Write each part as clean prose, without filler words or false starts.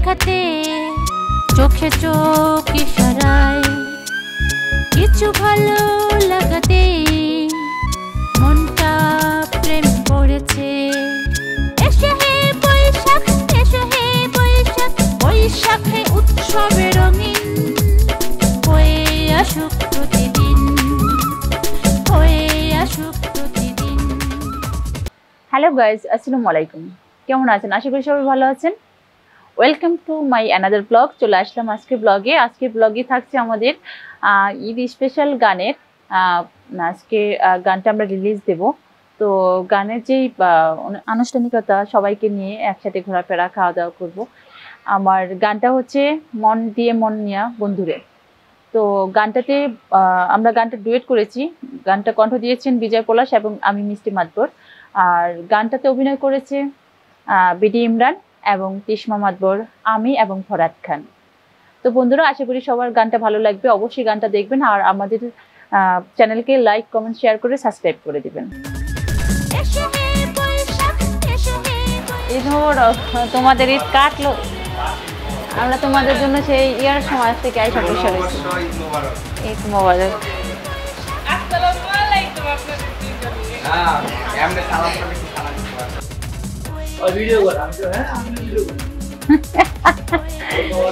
দেখাতে চোখে চোখ ইশারায় কিছু ভালো লাগাতে মনটা প্রেম করেছে। এসে হে বৈশাখ, এসে হে বৈশাখ, বৈশাখে উৎসবে রঙিন হয়ে আসুক প্রতিদিন, হয়ে আসুক প্রতিদিন। হ্যালো গাইজ, আসসালামু আলাইকুম। কেমন আছেন? আশা করি সবাই ভালো আছেন। Welcome to my another blog. চলে আসলাম আজকের ব্লগে। আজকের ব্লগে থাকছে আমাদের ঈদ স্পেশাল গানের। আজকে গানটা আমরা রিলিজ দেব। তো গানের যেই আনুষ্ঠানিকতা, সবাইকে নিয়ে একসাথে ঘোরাফেরা খাওয়া দাওয়া করব। আমার গানটা হচ্ছে মন দিয়ে মন নিয়া বন্ধুরে। তো গানটাতে আমরা গানটা ডুয়েট করেছি। গানটা কণ্ঠ দিয়েছেন বিজয় পলাশ এবং আমি মিষ্টি মাতবর। আর গানটাতে অভিনয় করেছে বিডি ইমরান এবং তিশমা মাতবর, আমি এবং ফরাদ খান। তো বন্ধুরা, আশা করি সবার গানটা ভালো লাগবে। অবশ্যই গানটা দেখবেন আর আমাদের চ্যানেলকে লাইক, কমেন্ট, শেয়ার করে সাবস্ক্রাইব করে দিবেন। ঈদ মোবারক। তোমাদের ঈদ কাটলো? আমরা তোমাদের জন্য সেই ইয়ার সমাজ থেকে আইসা বসে রয়েছি। ঈদ মোবারক।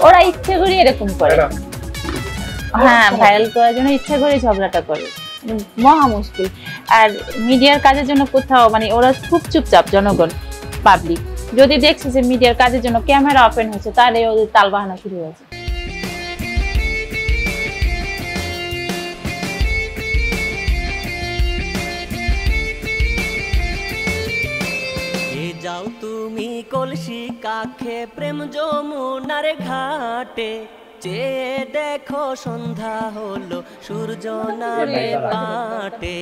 ওরা ইচ্ছে করে এরকম করে, হ্যাঁ, ভাইরাল করার জন্য ইচ্ছা করে ঝগড়াটা করে, মহা মুশকিল। আর মিডিয়ার কাজের জন্য কোথাও ওরা খুব চুপচাপ, জনগণ, পাবলিক যদি দেখছে যে মিডিয়ার কাজের জন্য ক্যামেরা ওপেন হচ্ছে, তাহলে ওদের তালবাহানা শুরু হয়েছে। যাও তুমি কলসি কাখে প্রেম যমুনার ঘাটে, চেয়ে দেখো সন্ধ্যা হলো সূর্য নামে পাটে।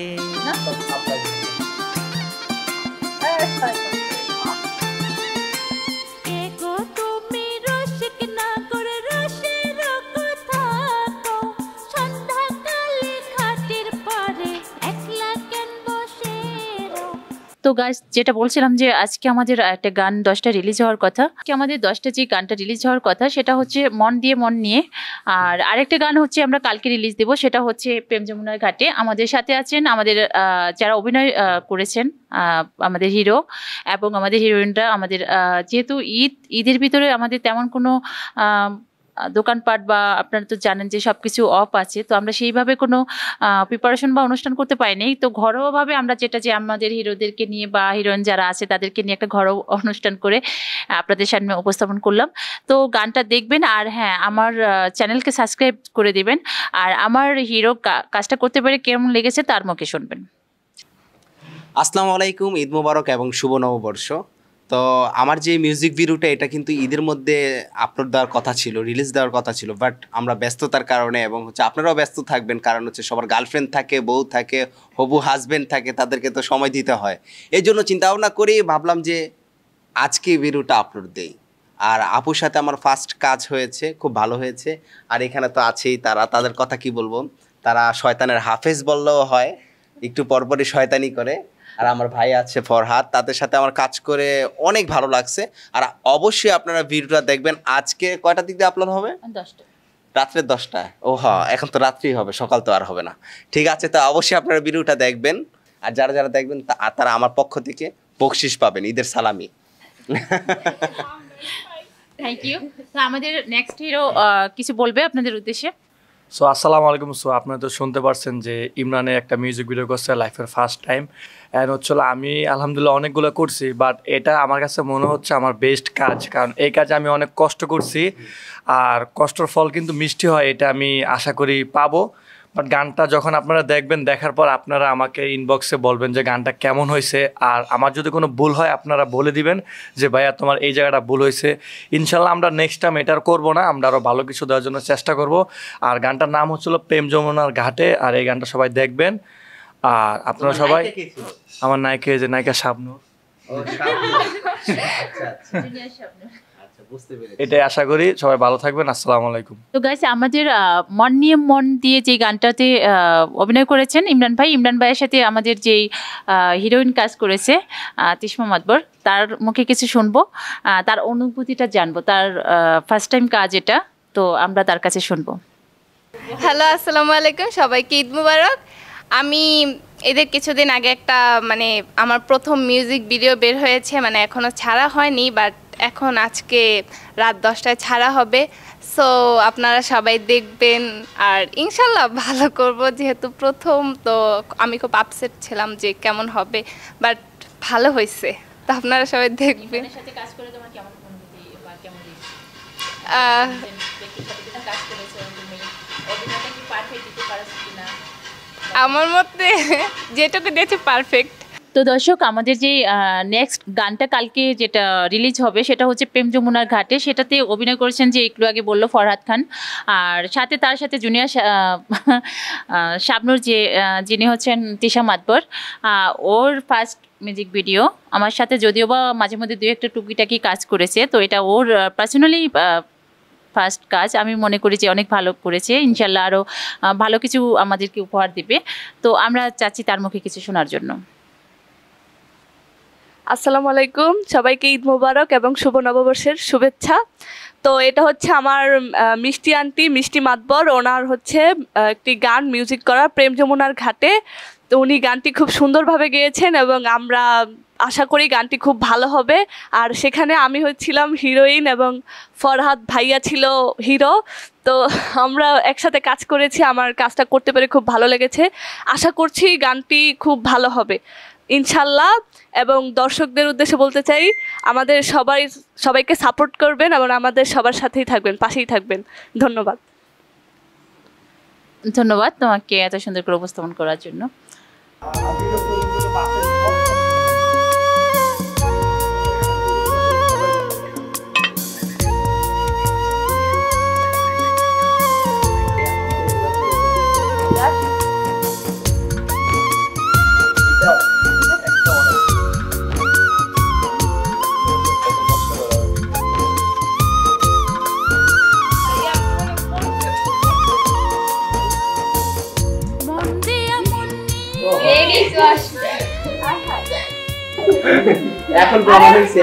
তো গাইস, যেটা বলছিলাম যে আজকে আমাদের একটা গান 10টা রিলিজ হওয়ার কথা। আমাদের 10টা যে গানটা রিলিজ হওয়ার কথা সেটা হচ্ছে মন দিয়ে মন নিয়ে। আর আরেকটা গান হচ্ছে আমরা কালকে রিলিজ দেব, সেটা হচ্ছে প্রেম যমুনার ঘাটে। আমাদের সাথে আছেন আমাদের যারা অভিনয় করেছেন, আমাদের হিরো এবং আমাদের হিরোইনরা। আমাদের যেহেতু ঈদের ভিতরে আমাদের তেমন কোনো দোকানপাট বা আপনারা তো জানেন যে সবকিছু অফ আছে, তো আমরা সেইভাবে কোনো প্রিপারেশন বা অনুষ্ঠান করতে পারিনি। তো ঘরোয়াভাবে আমরা যেটা যে আমাদের হিরোদেরকে নিয়ে বা হিরোইন যারা আছে তাদেরকে নিয়ে একটা ঘরোয়া অনুষ্ঠান করে আপনাদের সামনে উপস্থাপন করলাম। তো গানটা দেখবেন আর হ্যাঁ, আমার চ্যানেলকে সাবস্ক্রাইব করে দেবেন। আর আমার হিরো কাজটা করতে পেরে কেমন লেগেছে তার মুখে শুনবেন। আসসালামু আলাইকুম, ঈদ মোবারক এবং শুভ নববর্ষ। তো আমার যে মিউজিক ভিডিওটা, এটা কিন্তু ঈদের মধ্যে আপলোড দেওয়ার কথা ছিল, রিলিজ দেওয়ার কথা ছিল, বাট আমরা ব্যস্ততার কারণে এবং আপনারাও ব্যস্ত থাকবেন, কারণ সবার গার্লফ্রেন্ড থাকে, বউ থাকে, হবু হাজব্যান্ড থাকে, তাদেরকে তো সময় দিতে হয়। এই জন্য চিন্তাভাবনা করেই ভাবলাম যে আজকে ভিডিওটা আপলোড দেই। আর আপুর সাথে আমার ফার্স্ট কাজ হয়েছে, খুব ভালো হয়েছে। আর এখানে তো আছেই তাদের কথা কি বলবো, তারা শয়তানের হাফেজ বললেও হয়, একটু পরপরই শয়তানি করে। আর আমার ভাই আছে ফরহাদ, তাদের সাথে আমার কাজ করে অনেক ভালো লাগছে। আর অবশ্যই আপনারা ভিডিওটা দেখবেন। আজকে কয়টার দিক দিয়ে আপলোড হবে? 10টা, রাত্রে 10টায়। ও হ্যাঁ, এখন তো রাত্রিই হবে, সকাল তো আর হবে না। ঠিক আছে, তো অবশ্যই আপনারা ভিডিওটা দেখবেন। আর যারা যারা দেখবেন তারা আমার পক্ষ থেকে বকশিশ পাবেন, ঈদের সালামি। Thank you. তো আমাদের নেক্সট হিরো কিছু বলবে আপনাদের উদ্দেশ্যে। সো আসসালামু আলাইকুম। সো আপনারা তো শুনতে পারছেন যে ইমরানে একটা মিউজিক ভিডিও করছে লাইফের ফার্স্ট টাইম। অ্যান্ড হচ্ছে আমি আলহামদুলিল্লাহ অনেকগুলো করছি, বাট এটা আমার কাছে মনে হচ্ছে আমার বেস্ট কাজ, কারণ এই কাজে আমি অনেক কষ্ট করছি। আর কষ্টর ফল কিন্তু মিষ্টি হয়, এটা আমি আশা করি পাবো। বাট গানটা যখন আপনারা দেখবেন, দেখার পর আপনারা আমাকে ইনবক্সে বলবেন যে গানটা কেমন হয়েছে। আর আমার যদি কোনো ভুল হয় আপনারা বলে দিবেন যে ভাইয়া তোমার এই জায়গাটা ভুল হয়েছে। ইনশাল্লাহ আমরা নেক্সট টাইম এটার করবো না, আমরা আরও ভালো কিছু দেওয়ার জন্য চেষ্টা করব। আর গানটার নাম হচ্ছিল প্রেম যমুনার ঘাটে। আর এই গানটা সবাই দেখবেন। আর আপনারা সবাই, আমার নায়িকা যে নায়িকা শাবনূর। বুঝতে পেরেছি। এটাই আশা করি। সবাই ভালো থাকবেন। আসসালামু আলাইকুম। তো গাইস, আমাদের মন নিয়ে মন দিয়ে যে গানটাতে অভিনয় করেছেন ইমরান ভাই, ইমরান ভাইয়ের সাথে আমাদের যেই হিরোইন কাজ করেছে তিশমা মাতবর, তার মুখে কিছু শুনবো, তার অনুভূতিটা জানবো, তার ফার্স্ট টাইম কাজ এটা, তো আমরা তার কাছে শুনবো। হ্যালো, আসসালামু আলাইকুম, সবাইকে ঈদ মুবারক। আমি এদের কিছুদিন আগে একটা মানে আমার প্রথম মিউজিক ভিডিও বের হয়েছে, মানে এখনও ছাড়া হয়নি, বাট এখন আজকে রাত 10টায় ছাড়া হবে। সো আপনারা সবাই দেখবেন, আর ইনশাল্লাহ ভালো করব, যেহেতু প্রথম। তো আমি খুব আপসেট ছিলাম যে কেমন হবে, বাট ভালো হয়েছে। তো আপনারা সবাই দেখবেন। আমার মতে যেটুকু দিয়েছে পারফেক্ট। তো দর্শক, আমাদের যে নেক্সট গানটা কালকে যেটা রিলিজ হবে সেটা হচ্ছে প্রেম যমুনার ঘাটে। সেটাতে অভিনয় করেছেন যে একটু আগে বললো ফরহাদ খান, আর সাথে তার সাথে জুনিয়র শাবনুর যিনি হচ্ছেন তিশা মাতবর। ওর ফার্স্ট মিউজিক ভিডিও আমার সাথে, যদিও বা মাঝে মধ্যে দু একটা টুকিটাকি কাজ করেছে, তো এটা ওর পার্সোনালি ফার্স্ট কাজ। আমি মনে করি যে অনেক ভালো করেছে, ইনশাল্লাহ আরও ভালো কিছু আমাদেরকে উপহার দিবে। তো আমরা চাচ্ছি তার মুখে কিছু শোনার জন্য। আসসালামু আলাইকুম, সবাইকে ঈদ মোবারক এবং শুভ নববর্ষের শুভেচ্ছা। তো এটা হচ্ছে আমার মিষ্টি আন্টি, মিষ্টি মাতবর, ওনার হচ্ছে একটি গান মিউজিক করা প্রেম যমুনার ঘাটে। তো উনি গানটি খুব সুন্দরভাবে গেয়েছেন এবং আমরা আশা করি গানটি খুব ভালো হবে। আর সেখানে আমি হচ্ছিলাম হিরোইন এবং ফরহাদ ভাইয়া ছিল হিরো। তো আমরা একসাথে কাজ করেছি, আমার কাজটা করতে পেরে খুব ভালো লেগেছে। আশা করছি গানটি খুব ভালো হবে ইনশাল্লাহ। এবং দর্শকদের উদ্দেশ্যে বলতে চাই, আমাদের সবাইকে সাপোর্ট করবেন এবং আমাদের সবার সাথেই থাকবেন, পাশেই থাকবেন। ধন্যবাদ। ধন্যবাদ তোমাকে এত সুন্দর করে উপস্থাপন করার জন্য। এখন প্রমাণিছে,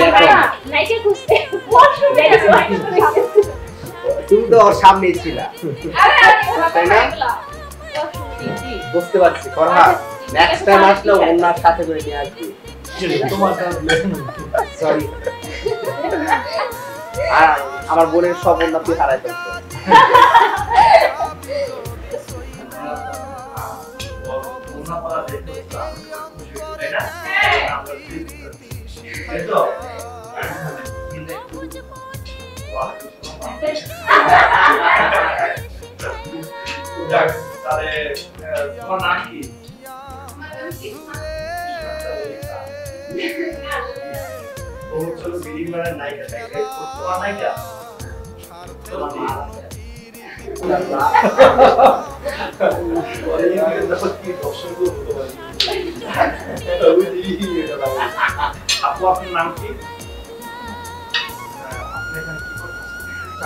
তুমি তো ওর সামনেই ছিলা, তাই না? বুঝতে পারছি। ফরহাদ, নেক্সট টাইম আসলে ওনার সাথে করে নিয়ে আসবি। সরি, আর আমার বোনের সব ওনা তুই হারাই ফেলছো। আপু, আপনার নাম কি?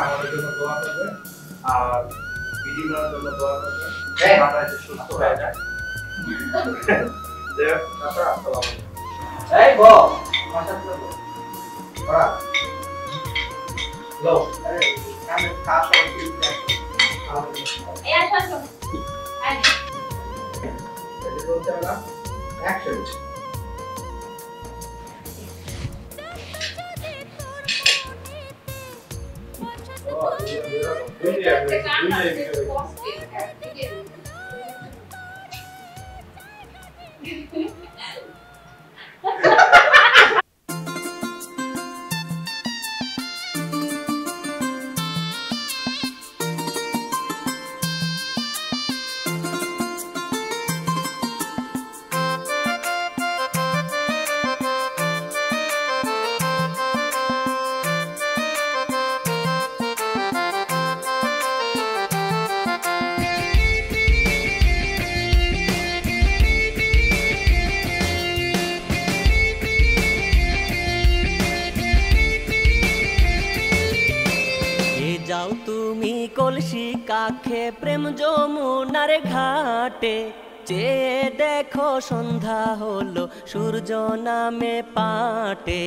আমাদের জন্য দোয়া করবেন আর বিডিমার জন্য দোয়া করবেন, আমরা যাতে সুস্থ হয়ে যায়। এই গো, আমার সাথে বল। ওরা লো, আরে কানে খাস আর কি এই আসো। এই বলতে না অ্যাকশন। যাও তুমি কলসি কাখে প্রেম যমুনার ঘাটে, চেয়ে দেখো সন্ধ্যা হলো সূর্য নামে পাটে।